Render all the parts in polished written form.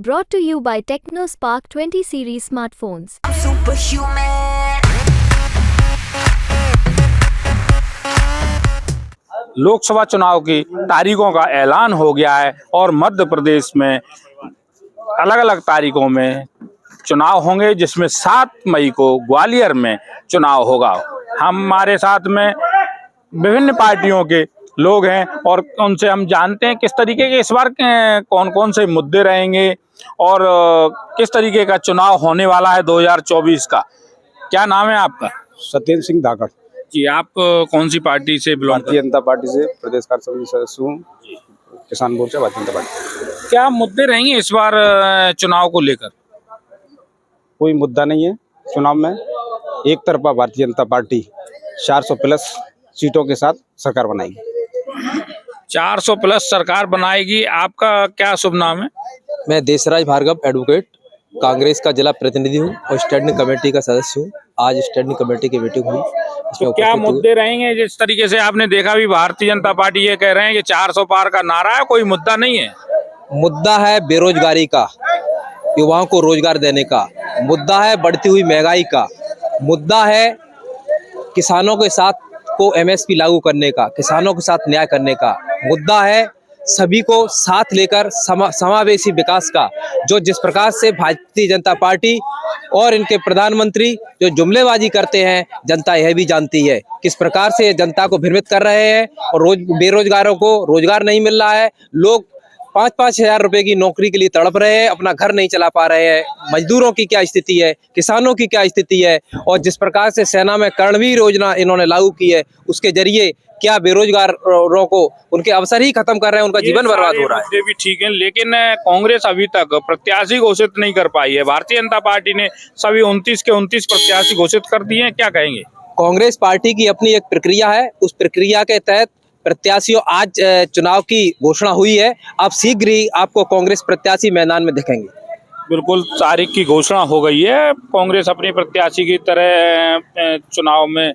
Brought to you by TechnoSpark 20 series smartphones. I'm superhuman. Lok Sabha चुनाव की तारीखों का ऐलान हो गया है और मध्य प्रदेश में अलग अलग तारीखों में चुनाव होंगे, जिसमें 7 मई को ग्वालियर में चुनाव होगा। हमारे साथ में विभिन्न पार्टियों के लोग हैं और उनसे हम जानते हैं किस तरीके के इस बार कौन कौन से मुद्दे रहेंगे और किस तरीके का चुनाव होने वाला है 2024 का। क्या नाम है आपका? सत्येंद्र सिंह धाकड़। जी, आप कौन सी पार्टी से बिलोंग करते भारतीय जनता पार्टी से प्रदेश कार्य समिति सदस्य हूँ, किसान मोर्चा भारतीय जनता पार्टी। क्या मुद्दे रहेंगे इस बार चुनाव को लेकर? कोई मुद्दा नहीं है चुनाव में। एक तरफा भारतीय जनता पार्टी 400 प्लस सीटों के साथ सरकार बनाएगी। 400 प्लस सरकार बनाएगी। आपका क्या शुभ नाम है? मैं देशराज भार्गव एडवोकेट कांग्रेस का जिला प्रतिनिधि हूँ और स्टैंडिंग कमेटी का सदस्य हूँ। आज स्टैंडिंग कमेटी की मीटिंग हुई, तो क्या मुद्दे रहेंगे? जिस तरीके से आपने देखा भी भारतीय जनता पार्टी ये कह रहे हैं कि 400 पार का नारा है, कोई मुद्दा नहीं है। मुद्दा है बेरोजगारी का, युवाओं को रोजगार देने का मुद्दा है, बढ़ती हुई महंगाई का मुद्दा है, किसानों के साथ को एमएसपी लागू करने का, किसानों के साथ न्याय करने का मुद्दा है, सभी को साथ लेकर समावेशी विकास का। जो जिस प्रकार से भारतीय जनता पार्टी और इनके प्रधानमंत्री जो जुमलेबाजी करते हैं, जनता यह भी जानती है किस प्रकार से जनता को भ्रमित कर रहे हैं और बेरोजगारों को रोजगार नहीं मिल रहा है। लोग 5-5 हजार रुपए की नौकरी के लिए तड़प रहे हैं, अपना घर नहीं चला पा रहे हैं। मजदूरों की क्या स्थिति है, किसानों की क्या स्थिति है, और जिस प्रकार से सेना में कर्मवीर योजना इन्होंने लागू की है, उसके जरिए क्या बेरोजगारों को उनके अवसर ही खत्म कर रहे हैं, उनका जीवन बर्बाद हो रहा है। ये भी ठीक है, लेकिन कांग्रेस अभी तक प्रत्याशी घोषित नहीं कर पाई है। भारतीय जनता पार्टी ने सभी 29 के 29 प्रत्याशी घोषित कर दिए हैं। क्या कहेंगे? कांग्रेस पार्टी की अपनी एक प्रक्रिया है, उस प्रक्रिया के तहत प्रत्याशियों आज चुनाव की घोषणा हुई है। अब शीघ्र ही आपको कांग्रेस प्रत्याशी मैदान में दिखेंगे। बिल्कुल, तारीख की घोषणा हो गई है। कांग्रेस अपनी प्रत्याशी की तरह चुनाव में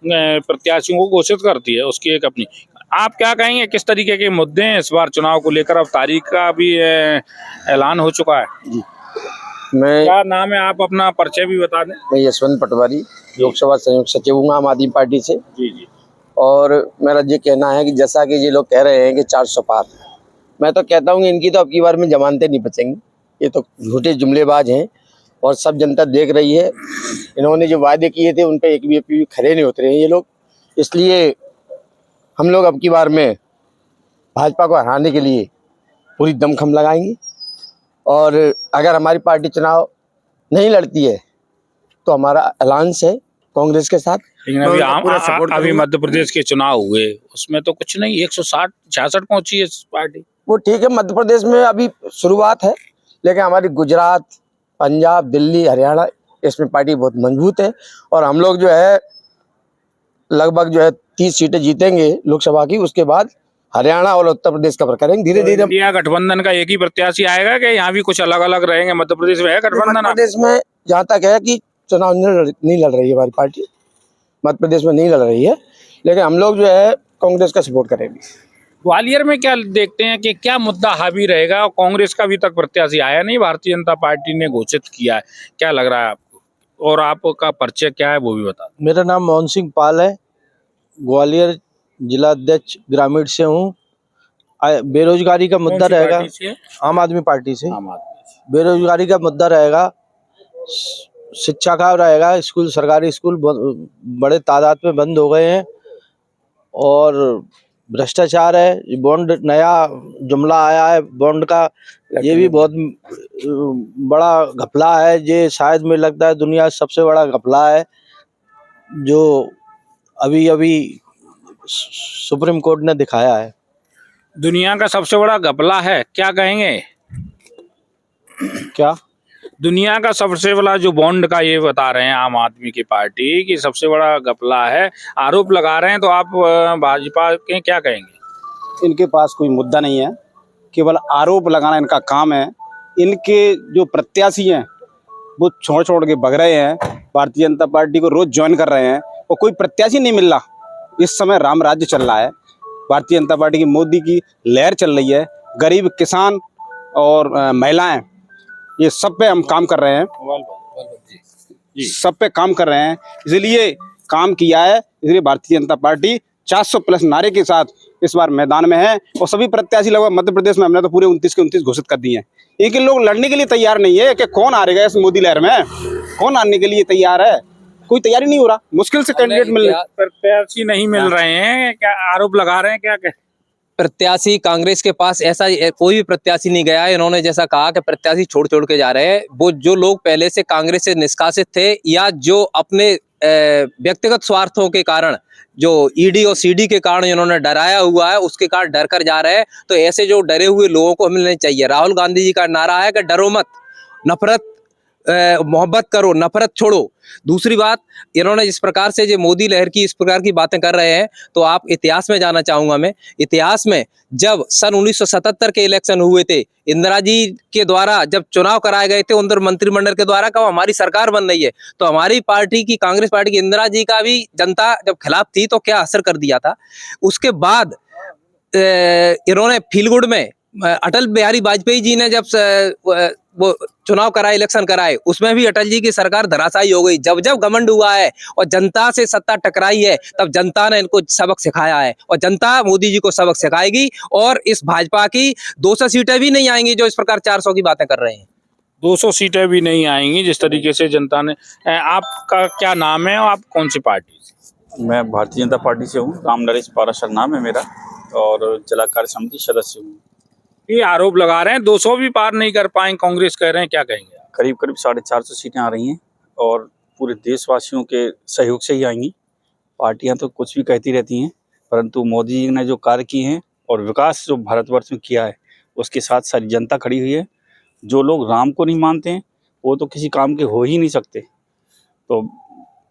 प्रत्याशियों को घोषित करती है, उसकी एक अपनी। आप क्या कहेंगे, किस तरीके के मुद्दे हैं इस बार चुनाव को लेकर? अब तारीख का भी ऐलान हो चुका है। जी, मैं क्या नाम है? आप अपना परिचय भी बता दें। मैं यशवंत पटवारी, लोकसभा संयुक्त सचिव हूँ आम आदमी पार्टी से। जी जी। और मेरा ये कहना है कि जैसा कि ये लोग कह रहे हैं कि 400 पार, मैं तो कहता हूँ कि इनकी तो अब की बार में जमानतें नहीं बचेंगी। ये तो झूठे जुमलेबाज हैं और सब जनता देख रही है। इन्होंने जो वादे किए थे उन पे एक भी खरे नहीं उतरे हैं ये लोग। इसलिए हम लोग अब की बार में भाजपा को हराने के लिए पूरी दमखम लगाएंगे और अगर हमारी पार्टी चुनाव नहीं लड़ती है तो हमारा अलायंस है कांग्रेस के साथ। लेकिन अभी मध्य प्रदेश के चुनाव हुए, उसमें तो कुछ नहीं, 160-66 पहुंची है पार्टी। वो ठीक है, मध्य प्रदेश में अभी शुरुआत है, लेकिन हमारी गुजरात, पंजाब, दिल्ली, हरियाणा इसमें पार्टी बहुत मजबूत है और हम लोग जो है लगभग जो है 30 सीटें जीतेंगे लोकसभा की। उसके बाद हरियाणा और उत्तर प्रदेश कवर करेंगे धीरे धीरे। इंडिया गठबंधन का एक ही प्रत्याशी आएगा कि यहाँ भी कुछ अलग अलग रहेंगे? मध्य प्रदेश में है गठबंधन? मध्य प्रदेश में जहाँ तक है कि चुनाव नहीं लड़ रही है हमारी पार्टी, मध्य प्रदेश में नहीं लड़ रही है, लेकिन हम लोग जो है कांग्रेस का सपोर्ट करेंगे। ग्वालियर में क्या देखते हैं कि क्या मुद्दा हावी रहेगा? और कांग्रेस का अभी तक प्रत्याशी आया नहीं, भारतीय जनता पार्टी ने घोषित किया है। क्या लग रहा है आपको? और आपका परिचय क्या है वो भी बता। मेरा नाम मोहन सिंह पाल है, ग्वालियर जिला अध्यक्ष ग्रामीण से हूँ। बेरोजगारी का मुद्दा रहेगा, आम आदमी पार्टी से। बेरोजगारी का मुद्दा रहेगा, शिक्षा का रहेगा, स्कूल, सरकारी स्कूल बड़े तादाद में बंद हो गए हैं और भ्रष्टाचार है। बॉन्ड नया जुमला आया है बॉन्ड का, ये भी बहुत बड़ा घपला है। ये शायद मुझे लगता है दुनिया का सबसे बड़ा घपला है जो अभी अभी सुप्रीम कोर्ट ने दिखाया है। दुनिया का सबसे बड़ा घपला है? क्या कहेंगे? क्या दुनिया का सबसे बड़ा जो बॉन्ड का ये बता रहे हैं आम आदमी की पार्टी की सबसे बड़ा घपला है, आरोप लगा रहे हैं, तो आप भाजपा के क्या कहेंगे? इनके पास कोई मुद्दा नहीं है, केवल आरोप लगाना इनका काम है। इनके जो प्रत्याशी हैं वो छोड़ छोड़ के भग रहे हैं, भारतीय जनता पार्टी को रोज ज्वाइन कर रहे हैं और कोई प्रत्याशी नहीं मिल रहा। इस समय राम राज्य चल रहा है, भारतीय जनता पार्टी की मोदी की लहर चल रही है। गरीब किसान और महिलाएं ये सब पे हम काम कर रहे हैं, सब पे काम कर रहे हैं, इसलिए काम किया है। इसलिए भारतीय जनता पार्टी 400 प्लस नारे के साथ इस बार मैदान में है और सभी प्रत्याशी लगभग मध्य प्रदेश में हमने तो पूरे 29 के 29 घोषित कर दिए हैं। एक लोग लड़ने के लिए तैयार नहीं है कि कौन हारेगा इस मोदी लहर में, कौन आने के लिए तैयार है, कोई तैयारी नहीं हो रहा। मुश्किल से कैंडिडेट मिल रहे, प्रत्याशी नहीं मिल रहे हैं, क्या आरोप लगा रहे हैं क्या? प्रत्याशी कांग्रेस के पास ऐसा कोई भी प्रत्याशी नहीं गया है। इन्होंने जैसा कहा कि प्रत्याशी छोड़ छोड़ के जा रहे हैं, वो जो लोग पहले से कांग्रेस से निष्कासित थे या जो अपने व्यक्तिगत स्वार्थों के कारण, जो ईडी और सीडी के कारण इन्होंने डराया हुआ है, उसके कारण डर कर जा रहे हैं। तो ऐसे जो डरे हुए लोगों को हमें नहीं चाहिए। राहुल गांधी जी का नारा है कि डरो मत, नफरत मोहब्बत करो, नफरत छोड़ो। दूसरी बात, इन्होंने जिस प्रकार से जो मोदी लहर की इस प्रकार की बातें कर रहे हैं, तो आप इतिहास में जाना चाहूंगा मैं। इतिहास में जब सन 1977 के इलेक्शन हुए थे, इंदिरा जी के द्वारा जब चुनाव कराए गए थे, उधर मंत्रिमंडल के द्वारा कब हमारी सरकार बन रही है, तो हमारी पार्टी की, कांग्रेस पार्टी की, इंदिरा जी का भी जनता जब खिलाफ थी तो क्या असर कर दिया था। उसके बाद इन्होंने फील गुड में अटल बिहारी वाजपेयी जी ने जब वो चुनाव कराए, इलेक्शन कराए, उसमें भी अटल जी की सरकार धराशायी हो गई। जब जब घमंड हुआ है और जनता से सत्ता टकराई है, तब जनता ने इनको सबक सिखाया है और जनता मोदी जी को सबक सिखाएगी। और इस भाजपा की 200 सीटें भी नहीं आएंगी जो इस प्रकार 400 की बातें कर रहे हैं। 200 सीटें भी नहीं आएंगी जिस तरीके से जनता ने। आपका क्या नाम है और आप कौन सी पार्टी से? मैं भारतीय जनता पार्टी से हूँ, राम नरेश पाराशर नाम है मेरा और जिला कार्य समिति सदस्य हूँ। ये आरोप लगा रहे हैं 200 भी पार नहीं कर पाएंगे, कांग्रेस कह रहे हैं, क्या कहेंगे? करीब करीब 450 सीटें आ रही हैं और पूरे देशवासियों के सहयोग से ही आएंगी। पार्टियां तो कुछ भी कहती रहती हैं, परंतु मोदी जी ने जो कार्य किए हैं और विकास जो भारतवर्ष में किया है, उसके साथ सारी जनता खड़ी हुई है। जो लोग राम को नहीं मानते हैं वो तो किसी काम के हो ही नहीं सकते। तो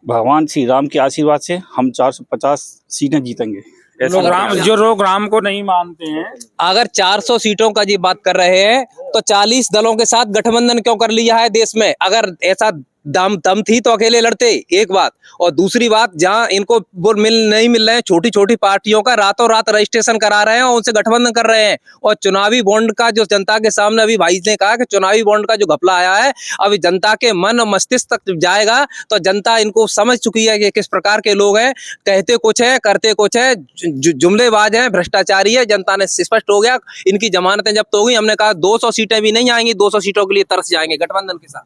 भगवान श्री राम के आशीर्वाद से हम 450 सीटें जीतेंगे। जो लोग राम को नहीं मानते हैं, अगर 400 सीटों का जी बात कर रहे हैं, तो 40 दलों के साथ गठबंधन क्यों कर लिया है देश में? अगर ऐसा दम थी तो अकेले लड़ते, एक बात। और दूसरी बात, जहां इनको वो नहीं मिल रहे हैं, छोटी छोटी पार्टियों का रातों रात रजिस्ट्रेशन करा रहे हैं और उनसे गठबंधन कर रहे हैं। और चुनावी बॉन्ड का जो जनता के सामने अभी भाई ने कहा कि चुनावी बॉन्ड का जो घपला आया है, अभी जनता के मन और मस्तिष्क तक जाएगा तो जनता इनको समझ चुकी है कि किस प्रकार के लोग हैं, कहते कुछ है, करते कुछ है, जुमलेबाज हैं, भ्रष्टाचारी है। जनता ने स्पष्ट हो गया, इनकी जमानतें जब्त हो गई। हमने कहा 200 सीटें भी नहीं आएंगी, 200 सीटों के लिए तरस जाएंगे गठबंधन के साथ।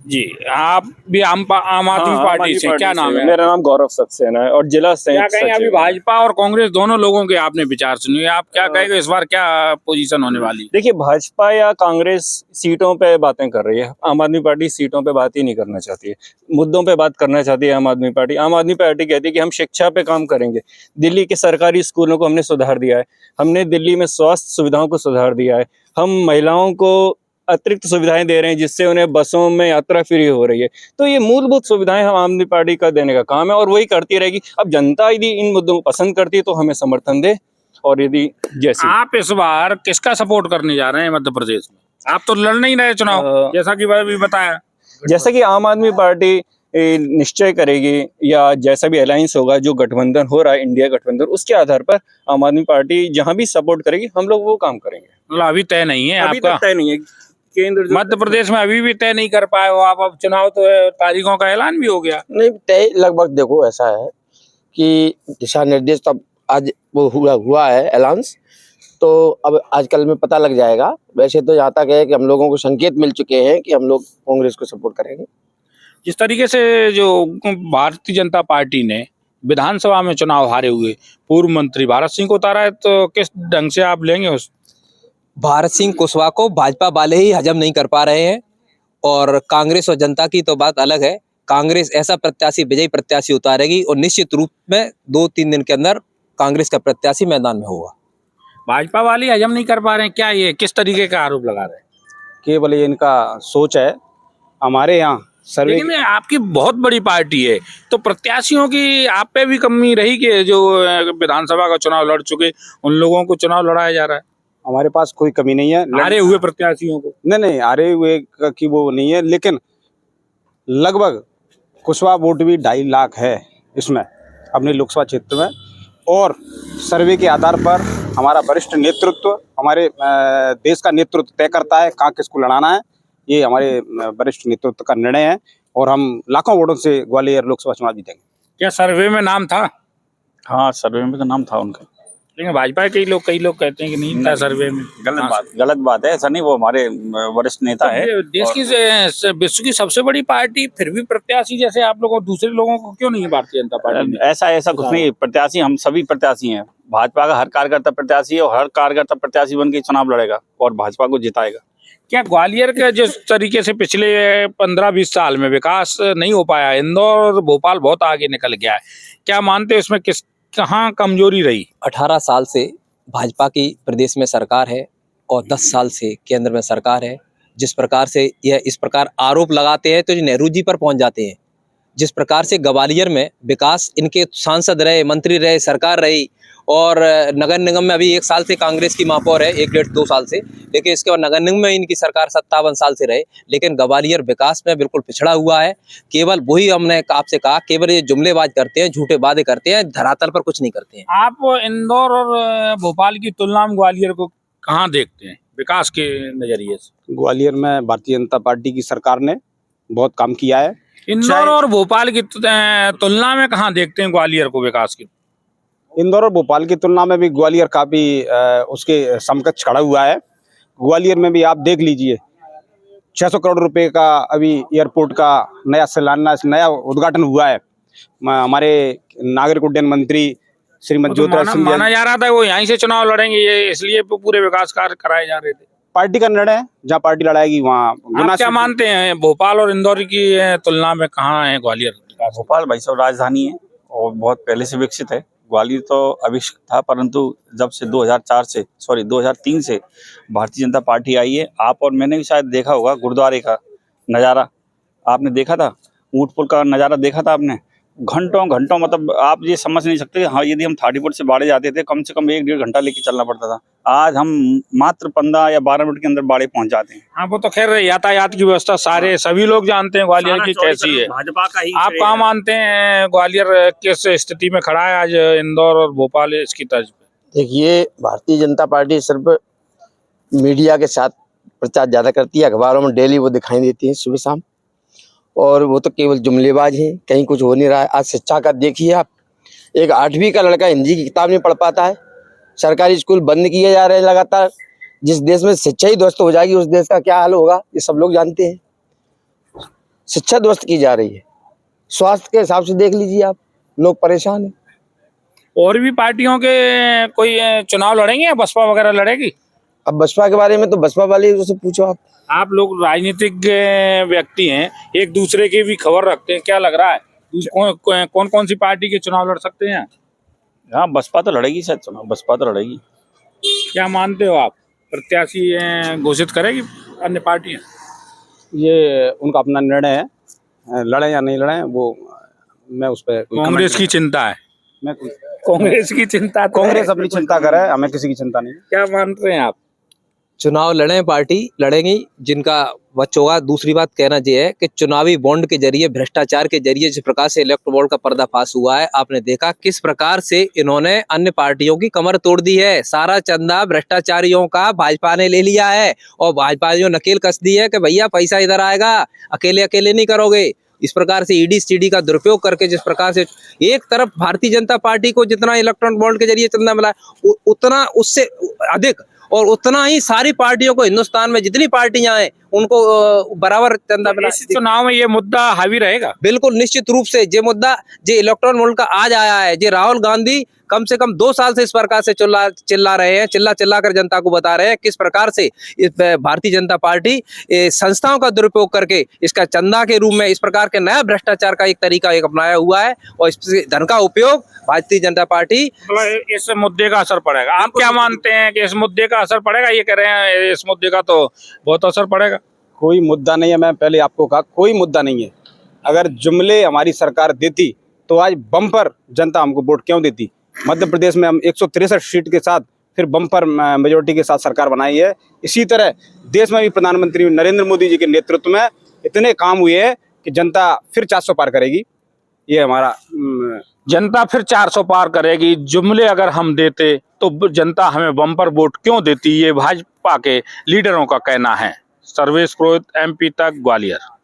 जी आप भी आम आदमी पार्टी से, क्या नाम है? मेरा नाम गौरव सक्सेना है और जिला क्या कहेंगे? अभी भाजपा और कांग्रेस दोनों लोगों के आपने विचार सुनिए, आप क्या कहेंगे इस बार क्या पोजीशन होने वाली? देखिए, भाजपा या कांग्रेस सीटों पे बातें कर रही है, आम आदमी पार्टी सीटों पे बात ही नहीं करना चाहती है, मुद्दों पे बात करना चाहती है आम आदमी पार्टी। आम आदमी पार्टी कहती है कि हम शिक्षा पे काम करेंगे। दिल्ली के सरकारी स्कूलों को हमने सुधार दिया है, हमने दिल्ली में स्वास्थ्य सुविधाओं को सुधार दिया है, हम महिलाओं को अतिरिक्त सुविधाएं दे रहे हैं जिससे उन्हें बसों में यात्रा फ्री हो रही है। तो ये मूलभूत सुविधाएं हम आम आदमी पार्टी का देने का काम है और वही करती रहेगी। अब जनता यदि इन मुद्दों को पसंद करती है तो हमें समर्थन दे, और यदि जैसे आप इस बार किसका सपोर्ट करने जा रहे हैं मध्य प्रदेश में? आप तो लड़ नहीं रहे चुनाव, जैसा कि भी बताया। जैसा कि आम आदमी पार्टी निश्चय करेगी या जैसा भी अलायंस होगा, जो गठबंधन हो रहा है इंडिया गठबंधन, उसके आधार पर आम आदमी पार्टी जहां भी सपोर्ट करेगी हम लोग वो काम करेंगे। मतलब अभी तय नहीं है अभी आपका? तय नहीं है। केंद्र मध्य प्रदेश में अभी भी तय नहीं कर पाए हो आप? अब चुनाव तो तारीखों का ऐलान भी हो गया। नहीं, तय लगभग देखो ऐसा है कि दिशा निर्देश तो आज वो हुआ है अलाउंस, तो अब आजकल में पता लग जाएगा। वैसे तो यहाँ तक है कि हम लोगों को संकेत मिल चुके हैं कि हम लोग कांग्रेस को सपोर्ट करेंगे। जिस तरीके से जो भारतीय जनता पार्टी ने विधानसभा में चुनाव हारे हुए पूर्व मंत्री भारत सिंह को उतारा है, तो किस ढंग से आप लेंगे उस? भारत सिंह कुशवाहा को भाजपा वाले ही हजम नहीं कर पा रहे हैं और कांग्रेस और जनता की तो बात अलग है। कांग्रेस ऐसा प्रत्याशी, विजयी प्रत्याशी उतारेगी और निश्चित रूप में 2-3 दिन के अंदर कांग्रेस का प्रत्याशी मैदान में होगा। भाजपा वाले हजम नहीं कर पा रहे हैं क्या? ये किस तरीके का आरोप लगा रहे हैं? केवल ये इनका सोच है। हमारे यहाँ सर्वे, लेकिन आपकी बहुत बड़ी पार्टी है, तो प्रत्याशियों की आप पे भी कमी रही कि जो विधानसभा का चुनाव लड़ चुके उन लोगों को चुनाव लड़ाया जा रहा है? हमारे पास कोई कमी नहीं है हारे हुए प्रत्याशियों को। नहीं, हारे हुए की वो नहीं है, लेकिन लगभग कुशवाहा वोट भी 2.5 लाख है इसमें अपने लोकसभा क्षेत्र में। और सर्वे के आधार पर हमारा वरिष्ठ नेतृत्व, हमारे देश का नेतृत्व तय करता है कहाँ किसको लड़ाना है। ये हमारे वरिष्ठ नेतृत्व का निर्णय है और हम लाखों वोटों से ग्वालियर लोकसभा चुनाव जीतेंगे। क्या सर्वे में नाम था? हाँ, सर्वे में तो नाम था उनका। लेकिन भाजपा के कई लोग कहते हैं कि नहीं था सर्वे में। गलत बात है, ऐसा नहीं। वो हमारे वरिष्ठ नेता है। ये देश की विश्व की सबसे बड़ी पार्टी, फिर भी प्रत्याशी जैसे आप लोगों दूसरे लोगों को क्यों नहीं है भारतीय जनता पार्टी ने? ऐसा कुछ नहीं। प्रत्याशी हम सभी प्रत्याशी हैं। भाजपा का हर कार्यकर्ता प्रत्याशी है और हर कार्यकर्ता प्रत्याशी बन के चुनाव लड़ेगा और भाजपा को जिताएगा। क्या ग्वालियर के जिस तरीके से पिछले 15-20 साल में विकास नहीं हो पाया, इंदौर और भोपाल बहुत आगे निकल गया है, क्या मानते हैं इसमें कहाँ कमजोरी रही? 18 साल से भाजपा की प्रदेश में सरकार है और 10 साल से केंद्र में सरकार है। जिस प्रकार से यह इस प्रकार आरोप लगाते हैं तो ये नेहरू जी पर पहुंच जाते हैं। जिस प्रकार से ग्वालियर में विकास, इनके सांसद रहे, मंत्री रहे, सरकार रही और नगर निगम में अभी 1 साल से कांग्रेस की महापौर है, 1-1.5-2 साल से, लेकिन इसके बाद नगर निगम में इनकी सरकार 57 साल से रहे, लेकिन ग्वालियर विकास में बिल्कुल पिछड़ा हुआ है। केवल वही हमने आपसे कहा, केवल ये जुमलेबाज करते हैं, झूठे वादे करते हैं, धरातल पर कुछ नहीं करते हैं। आप इंदौर और भोपाल की तुलना में ग्वालियर को कहाँ देखते हैं विकास के नजरिए से? ग्वालियर में भारतीय जनता पार्टी की सरकार ने बहुत काम किया है। इंदौर और भोपाल की तुलना में कहाँ देखते हैं ग्वालियर को विकास की? इंदौर और भोपाल की तुलना में भी ग्वालियर काफी उसके समकक्ष खड़ा हुआ है। ग्वालियर में भी आप देख लीजिए, 600 करोड़ रुपए का अभी एयरपोर्ट का नया शिलान्यास, नया उद्घाटन हुआ है। हमारे नागरिक उड्डयन मंत्री श्रीमती ज्योतिरादित्य सिंधिया, माना जा रहा था वो यहीं से चुनाव लड़ेंगे, ये इसलिए पूरे विकास कार्य कराए जा रहे थे। पार्टी का निर्णय है, जहाँ पार्टी लड़ाएगी वहाँ। आप क्या मानते हैं भोपाल और इंदौर की तुलना में कहाँ है ग्वालियर? भोपाल भाई साहब राजधानी है और बहुत पहले से विकसित है। ग्वालियर तो अविकसित था, परंतु जब से 2003 से भारतीय जनता पार्टी आई है, आप और मैंने भी शायद देखा होगा गुरुद्वारे का नज़ारा। आपने देखा था? ऊंट पुल का नज़ारा देखा था आपने? घंटों मतलब आप ये समझ नहीं सकते। हाँ, यदि हम थाटीपुर से बाड़े जाते थे कम से कम 1-1.5 घंटा लेके चलना पड़ता था। आज हम मात्र 15 या 12 मिनट के अंदर बाड़े पहुंच जाते हैं। हाँ, वो तो खैर यातायात की व्यवस्था सभी लोग जानते हैं ग्वालियर की कैसी है। भाजपा का ही आप कहाँ मानते हैं ग्वालियर किस स्थिति में खड़ा है आज इंदौर और भोपाल इसकी तर्ज पे? देखिए, भारतीय जनता पार्टी सिर्फ मीडिया के साथ प्रचार ज़्यादा करती है, अखबारों में डेली वो दिखाई देती है सुबह शाम, और वो तो केवल जुमलेबाज हैं, कहीं कुछ हो नहीं रहा है। आज शिक्षा का देखिए आप, एक 8वीं का लड़का हिंदी की किताब नहीं पढ़ पाता है। सरकारी स्कूल बंद किए जा रहे हैं लगातार। जिस देश में शिक्षा ही ध्वस्त हो जाएगी उस देश का क्या हाल होगा, ये सब लोग जानते हैं। शिक्षा ध्वस्त की जा रही है। स्वास्थ्य के हिसाब से देख लीजिए आप, लोग परेशान हैं। और भी पार्टियों के कोई चुनाव लड़ेंगे या बसपा वगैरह लड़ेगी? अब बसपा के बारे में तो बसपा वाले से पूछो आप लोग राजनीतिक व्यक्ति हैं, एक दूसरे की भी खबर रखते हैं, क्या लग रहा है कौन सी पार्टी के चुनाव लड़ सकते हैं? हाँ, बसपा तो लड़ेगी शायद चुनाव, बसपा तो लड़ेगी। क्या मानते हो आप, प्रत्याशी घोषित करेगी अन्य पार्टियां? ये उनका अपना निर्णय है, लड़े या नहीं लड़े वो मैं उस पर। कांग्रेस की चिंता है? मैं कांग्रेस की चिंता, कांग्रेस अपनी चिंता करे, हमें किसी की चिंता नहीं। क्या मानते हैं आप? चुनाव लड़े, पार्टी लड़ेंगी जिनका बच्चा होगा। दूसरी बात कहना ये है कि चुनावी बॉन्ड के जरिए, भ्रष्टाचार के जरिए जिस प्रकार से इलेक्टोरल बॉन्ड का पर्दाफाश हुआ है, आपने देखा किस प्रकार से इन्होंने अन्य पार्टियों की कमर तोड़ दी है। सारा चंदा भ्रष्टाचारियों का भाजपा ने ले लिया है और भाजपा ने जो नकेल कस दी है कि भैया पैसा इधर आएगा, अकेले नहीं करोगे। इस प्रकार से ईडी सीडी का दुरुपयोग करके जिस प्रकार से एक तरफ भारतीय जनता पार्टी को जितना इलेक्ट्रॉनिक बॉन्ड के जरिए चंदा मिला, उतना उससे अधिक और उतना ही सारी पार्टियों को, हिंदुस्तान में जितनी पार्टियां हैं उनको बराबर चंदा मिला। इस चुनाव में ये मुद्दा हावी रहेगा? बिल्कुल निश्चित रूप से ये मुद्दा जो इलेक्ट्रॉनिक बॉन्ड का आज आया है, जो राहुल गांधी कम से कम 2 साल से इस प्रकार से चिल्ला रहे हैं, चिल्ला कर जनता को बता रहे हैं किस प्रकार से भारतीय जनता पार्टी संस्थाओं का दुरुपयोग करके इसका चंदा के रूप में इस प्रकार के नया भ्रष्टाचार का एक तरीका अपनाया हुआ है और इस धन का उपयोग भारतीय जनता पार्टी। इस मुद्दे का असर पड़ेगा? आप क्या मानते हैं कि इस मुद्दे का असर पड़ेगा? ये कह रहे हैं इस मुद्दे का तो बहुत असर पड़ेगा। कोई मुद्दा नहीं है, मैं पहले आपको कहा कोई मुद्दा नहीं है। अगर जुमले हमारी सरकार देती तो आज बम्पर जनता हमको वोट क्यों देती? मध्य प्रदेश में हम 163 सीट के साथ फिर बम्पर मेजोरिटी के साथ सरकार बनाई है। इसी तरह देश में भी प्रधानमंत्री नरेंद्र मोदी जी के नेतृत्व में इतने काम हुए हैं कि जनता फिर 400 पार करेगी। ये हमारा जनता फिर 400 पार करेगी। जुमले अगर हम देते तो जनता हमें बम्पर वोट क्यों देती, ये भाजपा के लीडरों का कहना है। सर्वेश पुरोहित, MP तक, ग्वालियर।